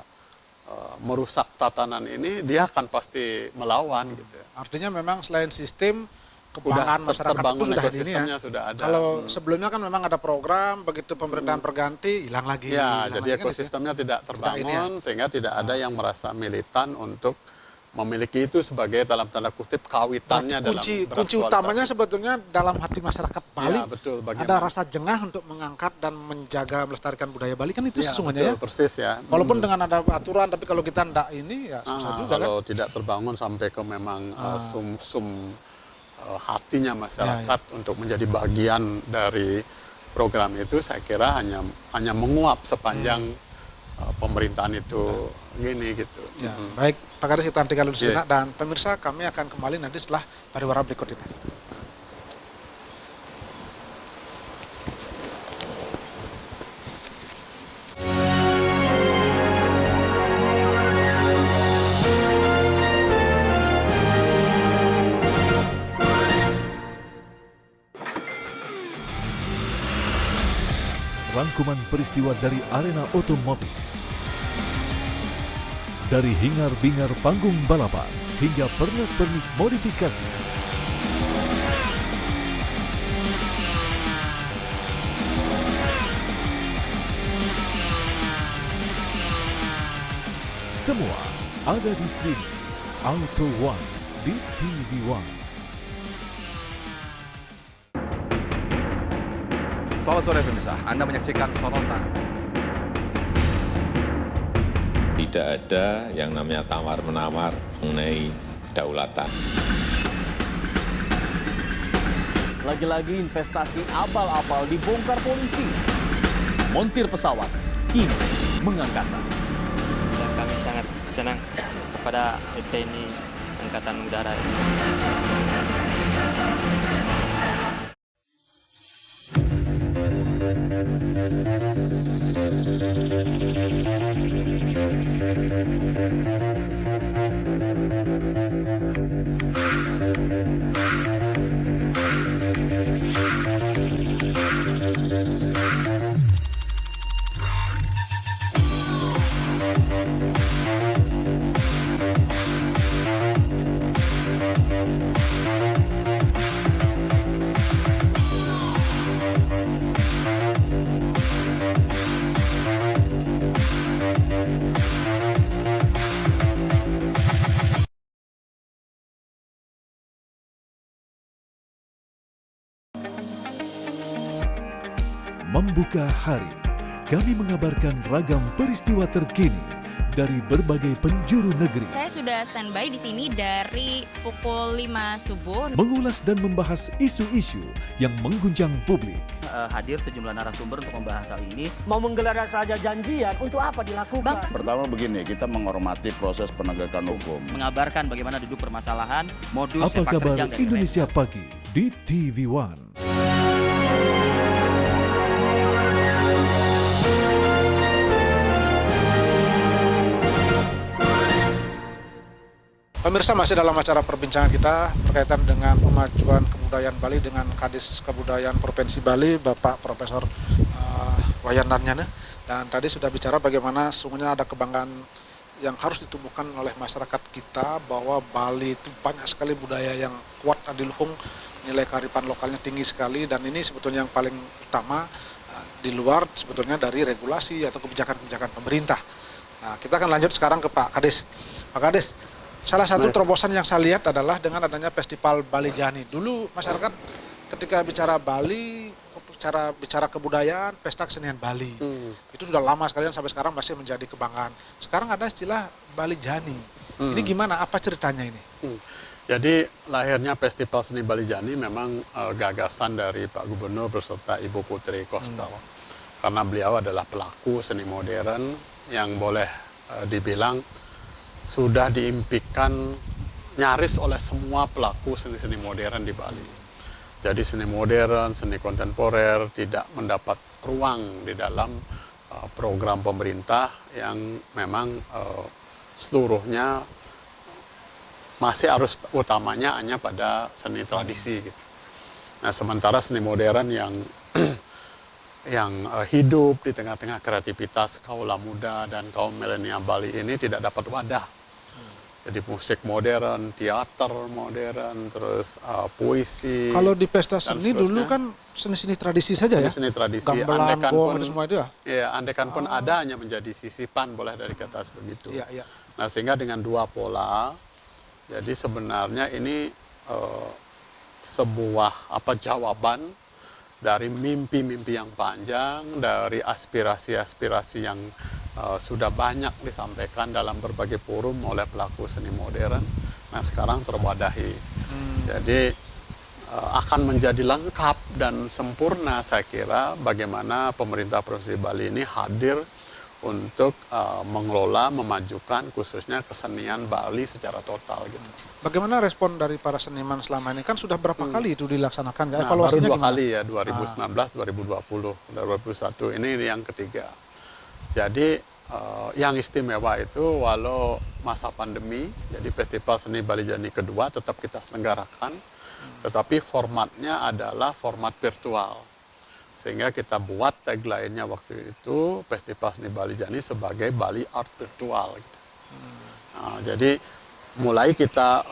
merusak tatanan ini, dia akan pasti melawan gitu. Artinya memang selain sistem, kebanggaan masyarakat itu sudah ini ya. Sudah ada. Kalau sebelumnya kan memang ada program, begitu pemerintahan berganti hilang lagi. Ya, hilang jadi lagi ekosistemnya kan tidak terbangun, sehingga tidak ada yang merasa militan untuk memiliki itu sebagai dalam tanda kutip kawitannya dalam kunci utamanya sebetulnya dalam hati masyarakat Bali. Ya, betul, ada rasa jengah untuk mengangkat dan menjaga melestarikan budaya Bali kan itu sesungguhnya betul, persis ya. Walaupun dengan ada aturan, tapi kalau kita ndak ini ya susah juga kalau kan. tidak terbangun sampai ke memang hatinya masyarakat untuk menjadi bagian dari program itu, saya kira hanya menguap sepanjang pemerintahan itu gini gitu. Ya, baik, Pak Kades kita hentikan dulu sejenak dan pemirsa kami akan kembali nanti setelah pariwara berikut ini. Rangkuman peristiwa dari arena otomotif. Dari hingar-bingar panggung balapan hingga pernak-pernik modifikasi. Semua ada di sini. Auto One di TV One. Selamat sore pemirsa, Anda menyaksikan Sorotan. Tidak ada yang namanya tawar-menawar mengenai kedaulatan. Lagi-lagi investasi abal-abal dibongkar polisi. Montir pesawat kini mengangkasa. Dan kami sangat senang kepada TNI Angkatan Udara. Membuka hari, kami mengabarkan ragam peristiwa terkini dari berbagai penjuru negeri. Saya sudah standby di sini dari pukul 5 subuh. Mengulas dan membahas isu-isu yang mengguncang publik. Hadir sejumlah narasumber untuk membahas hal ini. Mau menggelar saja janjian, untuk apa dilakukan? Pertama begini, kita menghormati proses penegakan hukum. Mengabarkan bagaimana duduk permasalahan, modus Apa sepak kabar terjang dari Indonesia Pagi di TV One. Pemirsa, masih dalam acara perbincangan kita berkaitan dengan pemajuan kebudayaan Bali dengan Kadis Kebudayaan Provinsi Bali, Bapak Profesor Wayan Narnyana. Dan tadi sudah bicara bagaimana sesungguhnya ada kebanggaan yang harus ditumbuhkan oleh masyarakat kita bahwa Bali itu banyak sekali budaya yang kuat dan didukung, nilai kearifan lokalnya tinggi sekali, dan ini sebetulnya yang paling utama di luar sebetulnya dari regulasi atau kebijakan-kebijakan pemerintah. Nah, kita akan lanjut sekarang ke Pak Kadis. Pak Kadis, salah satu terobosan yang saya lihat adalah dengan adanya Festival Bali Jani. Dulu masyarakat ketika bicara Bali, bicara kebudayaan, pesta kesenian Bali. Itu sudah lama sekali dan sampai sekarang masih menjadi kebanggaan. Sekarang ada istilah Bali Jani. Ini gimana? Apa ceritanya ini? Jadi lahirnya Festival Seni Bali Jani memang gagasan dari Pak Gubernur beserta Ibu Putri Kostal. Karena beliau adalah pelaku seni modern yang boleh dibilang sudah diimpikan nyaris oleh semua pelaku seni-seni modern di Bali. Jadi seni modern, seni kontemporer tidak mendapat ruang di dalam program pemerintah yang memang seluruhnya masih harus utamanya hanya pada seni tradisi gitu. Nah, sementara seni modern yang hidup di tengah-tengah kreativitas kaula muda dan kaum milenial Bali ini tidak dapat wadah. Jadi musik modern, teater modern, terus puisi. Kalau di pesta seni dulu kan seni-seni tradisi saja ya? Seni tradisi, gamelan, andekan gong, pun, itu semua itu ya? Ya, andekan pun ada hanya menjadi sisipan, boleh dari kata begitu. Ya, ya. Nah, sehingga dengan dua pola, jadi sebenarnya ini sebuah jawaban dari mimpi-mimpi yang panjang, dari aspirasi-aspirasi yang sudah banyak disampaikan dalam berbagai forum oleh pelaku seni modern. Nah, sekarang terwadahi. Jadi akan menjadi lengkap dan sempurna saya kira bagaimana pemerintah Provinsi Bali ini hadir untuk mengelola, memajukan khususnya kesenian Bali secara total gitu. Bagaimana respon dari para seniman selama ini? Kan sudah berapa kali itu dilaksanakan? Ya? Nah, baru 2 kali ya, 2019, 2020, 2021, ini yang ketiga. Jadi yang istimewa itu walau masa pandemi, jadi Festival Seni Bali Jani kedua tetap kita selenggarakan, tetapi formatnya adalah format virtual. Sehingga kita buat tagline-nya waktu itu Festival Seni Bali Jani sebagai Bali Art Virtual. Gitu. Nah, jadi mulai kita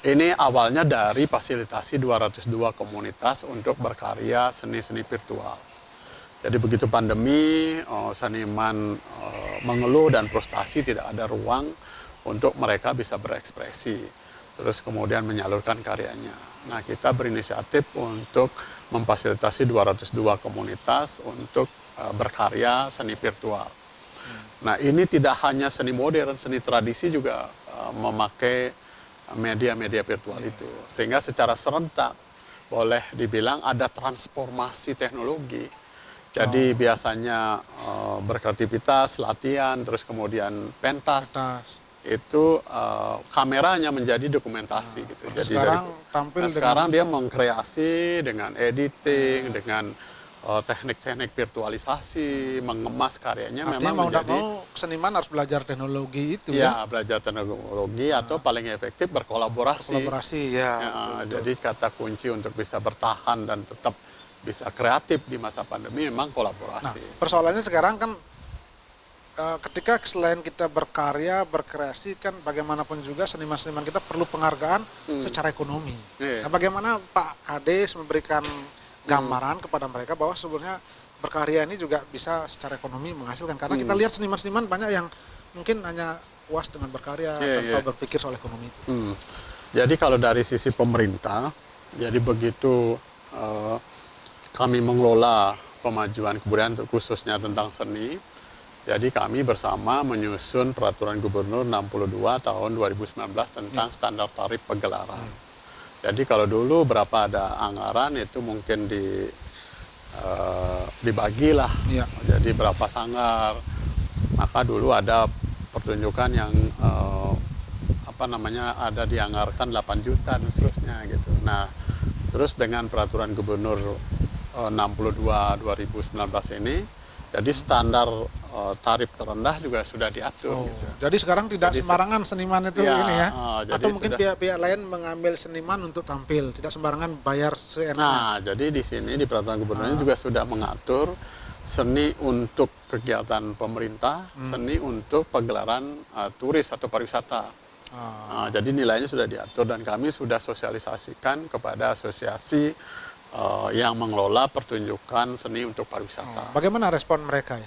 ini awalnya dari fasilitasi 202 komunitas untuk berkarya seni-seni virtual. Jadi begitu pandemi, seniman mengeluh dan frustasi, tidak ada ruang untuk mereka bisa berekspresi, terus kemudian menyalurkan karyanya. Nah, kita berinisiatif untuk memfasilitasi 202 komunitas untuk berkarya seni virtual. Nah, ini tidak hanya seni modern, seni tradisi juga memakai media-media virtual itu. Sehingga secara serentak boleh dibilang ada transformasi teknologi. Jadi biasanya berkreativitas, latihan, terus kemudian pentas. Itu kameranya menjadi dokumentasi gitu. Jadi sekarang dia mengkreasi dengan editing, dengan teknik-teknik virtualisasi, mengemas karyanya. Artinya memang menjadi seniman harus belajar teknologi itu ya. Belajar teknologi atau paling efektif berkolaborasi. Jadi kata kunci untuk bisa bertahan dan tetap bisa kreatif di masa pandemi memang kolaborasi. Nah, persoalannya sekarang kan ketika selain kita berkarya, berkreasi, kan bagaimanapun juga seniman-seniman kita perlu penghargaan secara ekonomi. Nah, bagaimana Pak Kades memberikan gambaran kepada mereka bahwa sebenarnya berkarya ini juga bisa secara ekonomi menghasilkan. Karena kita lihat seniman-seniman banyak yang mungkin hanya puas dengan berkarya tanpa berpikir soal ekonomi itu. Jadi kalau dari sisi pemerintah, jadi begitu kami mengelola pemajuan kebudayaan khususnya tentang seni, jadi kami bersama menyusun Peraturan Gubernur 62 tahun 2019 tentang standar tarif pegelaran. Jadi kalau dulu berapa ada anggaran itu mungkin dibagilah, jadi berapa sanggar. Maka dulu ada pertunjukan yang ada dianggarkan 8 juta dan seterusnya gitu. Nah, terus dengan Peraturan Gubernur 62 2019 ini, jadi standar tarif terendah juga sudah diatur. Gitu. Jadi sekarang tidak sembarangan seniman itu ini ya? Atau mungkin pihak-pihak lain mengambil seniman untuk tampil, tidak sembarangan bayar seenaknya. Nah, jadi di sini di Peraturan Gubernur juga sudah mengatur seni untuk kegiatan pemerintah, seni untuk pegelaran turis atau pariwisata. Jadi nilainya sudah diatur dan kami sudah sosialisasikan kepada asosiasi yang mengelola pertunjukan seni untuk pariwisata. Bagaimana respon mereka ya?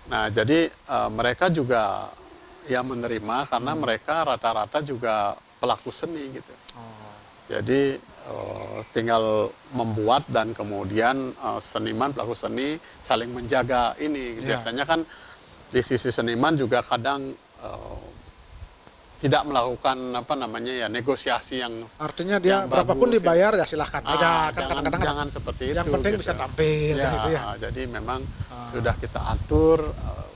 Nah, jadi mereka juga menerima karena mereka rata-rata juga pelaku seni gitu. Jadi tinggal membuat dan kemudian seniman, pelaku seni saling menjaga ini. Biasanya kan di sisi seniman juga kadang tidak melakukan negosiasi yang artinya dia berapapun dibayar ya silahkan aja, kan kadang-kadang jangan seperti itu. Yang penting bisa tampil gitu ya. Jadi memang sudah kita atur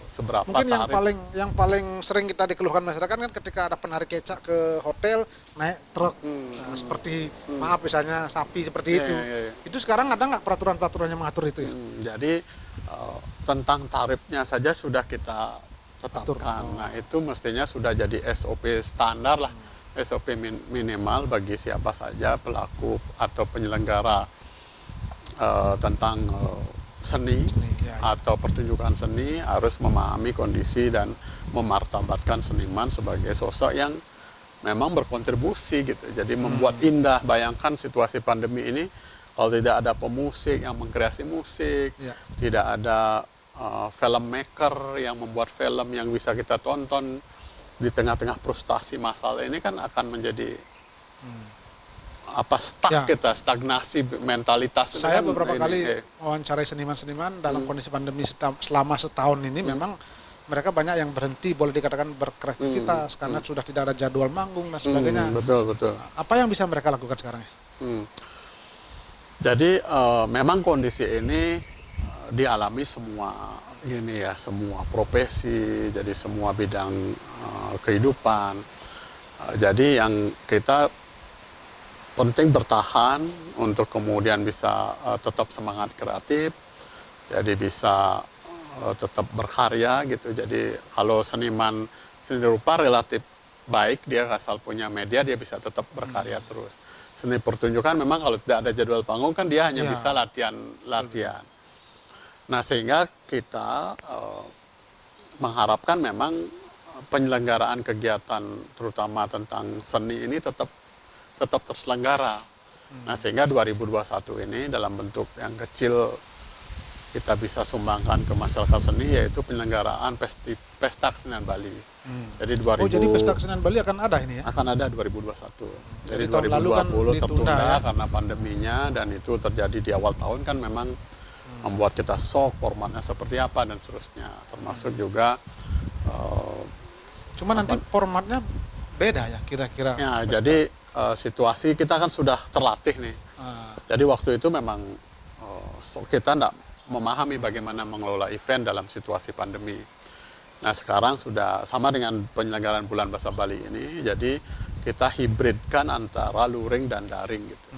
seberapa mungkin tarif. yang paling sering kita dikeluhkan masyarakat kan ketika ada penarik kecak ke hotel naik truk seperti maaf misalnya sapi seperti itu. Itu sekarang ada nggak peraturan-peraturan yang mengatur itu ya? Jadi tentang tarifnya saja sudah kita tetapkan. Nah, itu mestinya sudah jadi SOP standar lah, SOP minimal bagi siapa saja pelaku atau penyelenggara tentang seni atau pertunjukan seni harus memahami kondisi dan memartabatkan seniman sebagai sosok yang memang berkontribusi gitu. Jadi membuat indah. Bayangkan situasi pandemi ini kalau tidak ada pemusik yang mengkreasi musik, tidak ada filmmaker yang membuat film yang bisa kita tonton di tengah-tengah frustasi masalah ini, kan akan menjadi kita stagnasi mentalitas. Saya beberapa kali wawancarai seniman-seniman dalam kondisi pandemi selama setahun ini, memang mereka banyak yang berhenti, boleh dikatakan berkreativitas karena sudah tidak ada jadwal manggung dan sebagainya. Betul. Apa yang bisa mereka lakukan sekarang ya? Jadi memang kondisi ini dialami semua semua profesi, jadi semua bidang kehidupan. Jadi yang kita penting bertahan untuk kemudian bisa tetap semangat kreatif, jadi bisa tetap berkarya gitu. Jadi kalau seniman seni rupa relatif baik, dia asal punya media dia bisa tetap berkarya terus. Seni pertunjukan memang kalau tidak ada jadwal panggung kan dia hanya bisa latihan. Nah, sehingga kita mengharapkan memang penyelenggaraan kegiatan terutama tentang seni ini tetap terselenggara. Nah, sehingga 2021 ini dalam bentuk yang kecil kita bisa sumbangkan ke masyarakat seni, yaitu penyelenggaraan Pesta Kesenian Bali. Jadi jadi Pesta Kesenian Bali akan ada ini ya? Akan ada 2021. Jadi tahun 2020 lalu kan tertunda ya? Karena pandeminya, dan itu terjadi di awal tahun kan memang membuat kita shock formatnya seperti apa dan seterusnya. Termasuk juga cuma nanti formatnya beda ya kira-kira. Ya, jadi situasi kita kan sudah terlatih nih. Jadi waktu itu memang kita tidak memahami bagaimana mengelola event dalam situasi pandemi. Nah, sekarang sudah sama dengan penyelenggaraan Bulan Bahasa Bali ini, jadi kita hibridkan antara luring dan daring gitu.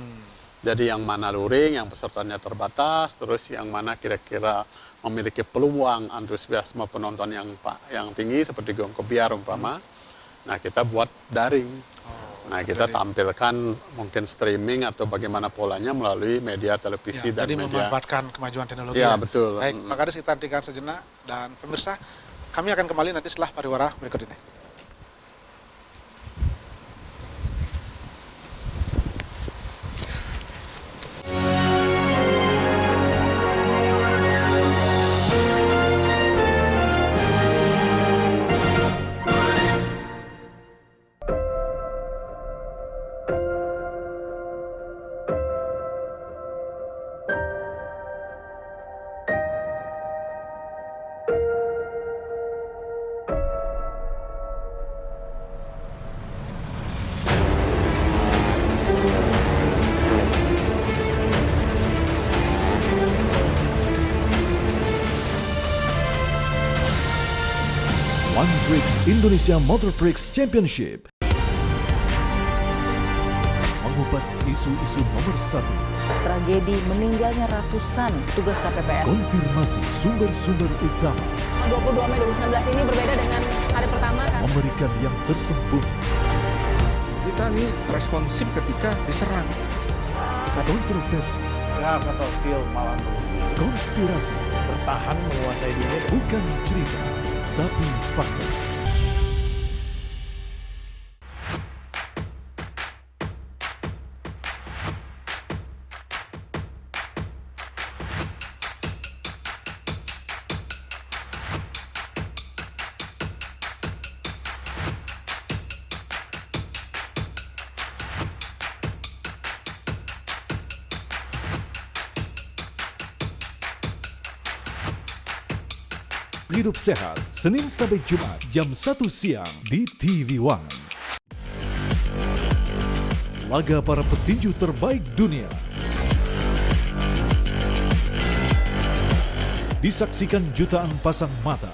Jadi yang mana luring, yang pesertanya terbatas, terus yang mana kira-kira memiliki peluang antusiasme penonton yang tinggi seperti Gong Kebiar umpama. Nah, kita buat daring. Nah, kita tampilkan mungkin streaming atau bagaimana polanya melalui media televisi dan jadi media. Memanfaatkan kemajuan teknologi. Ya, betul. Baik, Pak Kadis, kita hentikan sejenak, dan pemirsa, kami akan kembali nanti setelah pariwara berikut ini. One Prix Indonesia Motor Prix Championship mengupas isu-isu nomor 1. Tragedi meninggalnya ratusan petugas KPPS. Konfirmasi sumber-sumber utama. 22 Mei 2019 ini berbeda dengan hari pertama kan? Memberikan yang tersembunyi. Kita ini responsif ketika diserang. Kontroversi. Atau skill malam. Konspirasi. Bertahan menguasai dunia. Bukan cerita, tapi fakta. Hidup Sehat, Senin sampai Jumat jam 1 siang di TV One. Laga para petinju terbaik dunia disaksikan jutaan pasang mata.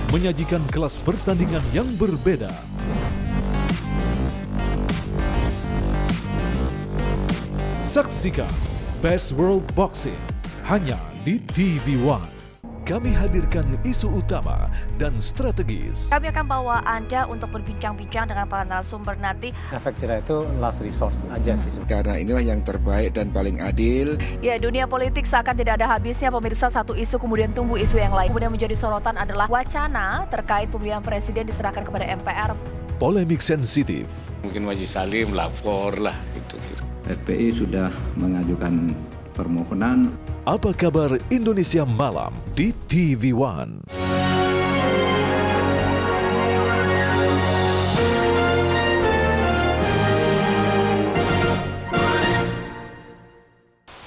Menyajikan kelas pertandingan yang berbeda. Saksikan Best World Boxing hanya di TV One. Kami hadirkan isu utama dan strategis. Kami akan bawa Anda untuk berbincang-bincang dengan para narasumber nanti. Efek jerah itu last resource aja sih. Karena inilah yang terbaik dan paling adil. Ya, dunia politik seakan tidak ada habisnya. Pemirsa, satu isu kemudian tumbuh isu yang lain. Kemudian menjadi sorotan adalah wacana terkait pemilihan presiden diserahkan kepada MPR. Polemik sensitif. Mungkin Majelis Salim lapor lah gitu. FPI sudah mengajukan permohonan. Apa kabar Indonesia Malam di TV One?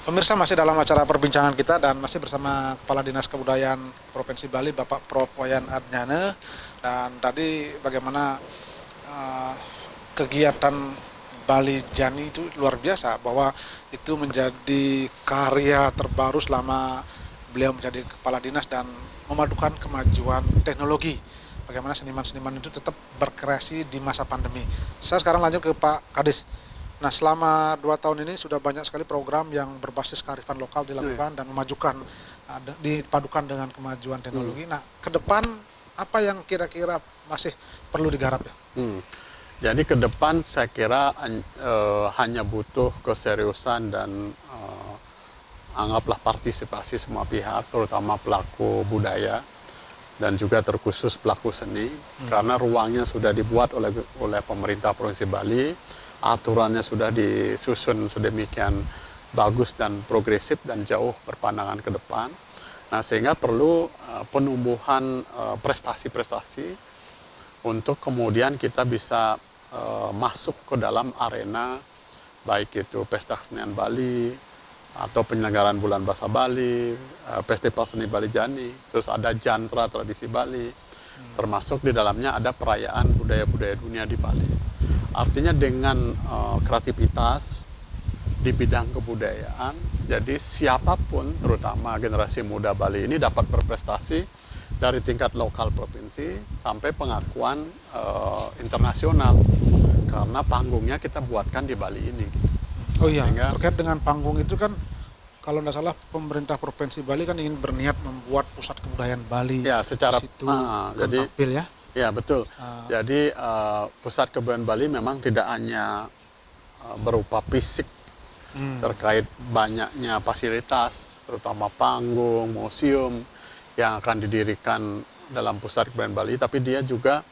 Pemirsa, masih dalam acara perbincangan kita dan masih bersama Kepala Dinas Kebudayaan Provinsi Bali, Bapak Prof. Wayan Adnyane. Dan tadi bagaimana kegiatan Bali Jani itu luar biasa, bahwa itu menjadi karya terbaru selama beliau menjadi kepala dinas dan memadukan kemajuan teknologi. Bagaimana seniman-seniman itu tetap berkreasi di masa pandemi. Saya sekarang lanjut ke Pak Kadis. Nah, selama 2 tahun ini sudah banyak sekali program yang berbasis kearifan lokal dilakukan dan memajukan, dipadukan dengan kemajuan teknologi. Nah, ke depan apa yang kira-kira masih perlu digarap ya? Jadi ke depan saya kira hanya butuh keseriusan dan anggaplah partisipasi semua pihak, terutama pelaku budaya dan juga terkhusus pelaku seni, karena ruangnya sudah dibuat oleh pemerintah Provinsi Bali aturannya sudah disusun sedemikian bagus dan progresif dan jauh berpandangan ke depan. Nah, sehingga perlu penumbuhan prestasi-prestasi untuk kemudian kita bisa masuk ke dalam arena baik itu Pesta Kesenian Bali atau penyelenggaraan Bulan Bahasa Bali, Festival Seni Bali Jani, terus ada Jantra Tradisi Bali, termasuk di dalamnya ada perayaan budaya-budaya dunia di Bali. Artinya dengan kreativitas di bidang kebudayaan, jadi siapapun terutama generasi muda Bali ini dapat berprestasi dari tingkat lokal provinsi sampai pengakuan internasional karena panggungnya kita buatkan di Bali ini. Oh iya, terkait dengan panggung itu kan kalau tidak salah pemerintah Provinsi Bali kan ingin berniat membuat pusat kebudayaan Bali. Ya, secara jadi tampil ya. Ya, betul. Jadi pusat kebudayaan Bali memang tidak hanya berupa fisik terkait banyaknya fasilitas, terutama panggung, museum yang akan didirikan dalam pusat kebudayaan Bali, tapi dia juga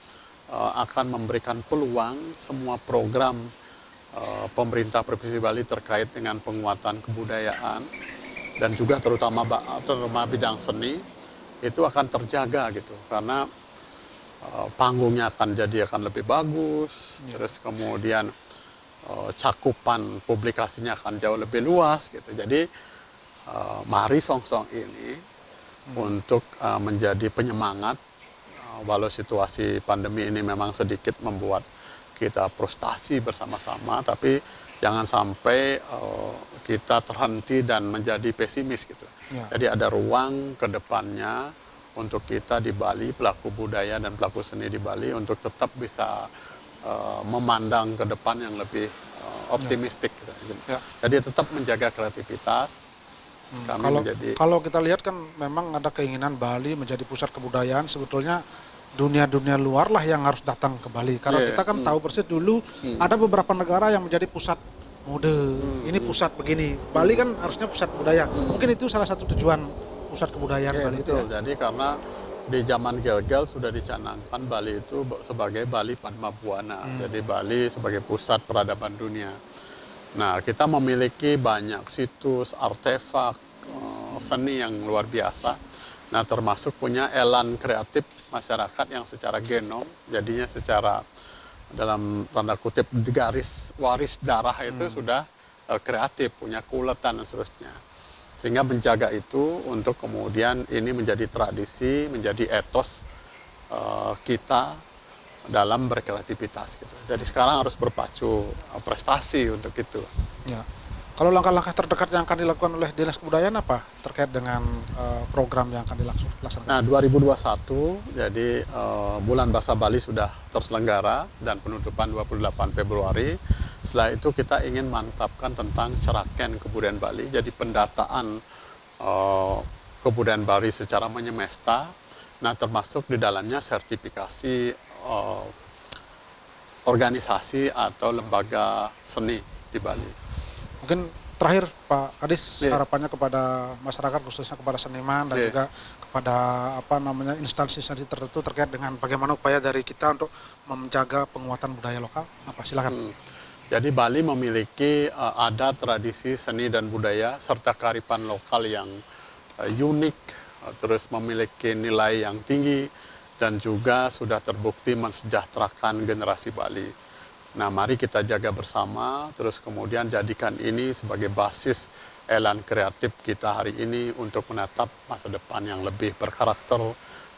akan memberikan peluang semua program pemerintah Provinsi Bali terkait dengan penguatan kebudayaan dan juga terutama bidang seni itu akan terjaga gitu, karena panggungnya akan lebih bagus, terus kemudian cakupan publikasinya akan jauh lebih luas gitu. Jadi mari Songsong ini untuk menjadi penyemangat walau situasi pandemi ini memang sedikit membuat kita frustasi bersama-sama, tapi jangan sampai kita terhenti dan menjadi pesimis gitu. Ya. Jadi ada ruang ke depannya untuk kita di Bali, pelaku budaya dan pelaku seni di Bali untuk tetap bisa memandang ke depan yang lebih optimistik. Gitu. Ya. Jadi tetap menjaga kreativitas. Kalau kita lihat kan memang ada keinginan Bali menjadi pusat kebudayaan, sebetulnya dunia-dunia luar lah yang harus datang ke Bali. Karena kita kan tahu persis dulu ada beberapa negara yang menjadi pusat mode, ini pusat begini. Bali kan harusnya pusat budaya. Mungkin itu salah satu tujuan pusat kebudayaan Bali betul. itu ya. Jadi karena di zaman Gel-Gel sudah dicanangkan Bali itu sebagai Bali Padma Buana. Jadi Bali sebagai pusat peradaban dunia. Nah, kita memiliki banyak situs, artefak, seni yang luar biasa. Nah, termasuk punya elan kreatif masyarakat yang secara genom, jadinya secara dalam tanda kutip garis waris darah itu sudah kreatif, punya keuletan dan seterusnya. Sehingga menjaga itu untuk kemudian ini menjadi tradisi, menjadi etos kita dalam berkreativitas gitu. Jadi sekarang harus berpacu prestasi untuk itu. Ya. Kalau langkah-langkah terdekat yang akan dilakukan oleh Dinas Kebudayaan apa terkait dengan program yang akan dilaksanakan? Nah, 2021 jadi Bulan Bahasa Bali sudah terselenggara dan penutupan 28 Februari. Setelah itu kita ingin mantapkan tentang Ceraken Kebudayaan Bali. Jadi pendataan kebudayaan Bali secara menyemesta. Nah, termasuk di dalamnya sertifikasi organisasi atau lembaga seni di Bali. Mungkin terakhir Pak Kadis, harapannya kepada masyarakat khususnya kepada seniman dan juga kepada instansi-instansi tertentu terkait dengan bagaimana upaya dari kita untuk menjaga penguatan budaya lokal. Silakan. Jadi Bali memiliki adat, tradisi, seni dan budaya serta kearifan lokal yang unik, terus memiliki nilai yang tinggi dan juga sudah terbukti mensejahterakan generasi Bali. Nah, mari kita jaga bersama, terus kemudian jadikan ini sebagai basis elan kreatif kita hari ini untuk menatap masa depan yang lebih berkarakter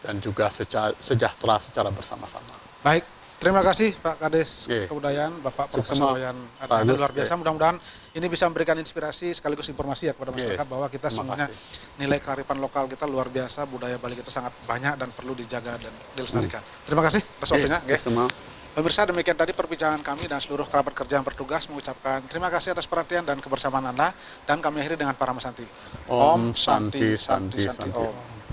dan juga sejahtera secara bersama-sama. Baik, terima kasih Pak Kades Kebudayaan, Bapak Profesor Wayan Ardhana, luar biasa. Mudah-mudahan ini bisa memberikan inspirasi sekaligus informasi ya kepada masyarakat bahwa kita semuanya nilai kearifan lokal kita luar biasa, budaya Bali kita sangat banyak dan perlu dijaga dan dilestarikan. Terima kasih atas waktunya. Pemirsa, demikian tadi perbincangan kami dan seluruh kerabat kerja yang bertugas mengucapkan terima kasih atas perhatian dan kebersamaan Anda, dan kami akhiri dengan Paramasanti. Om Santi Santi Santi. Om.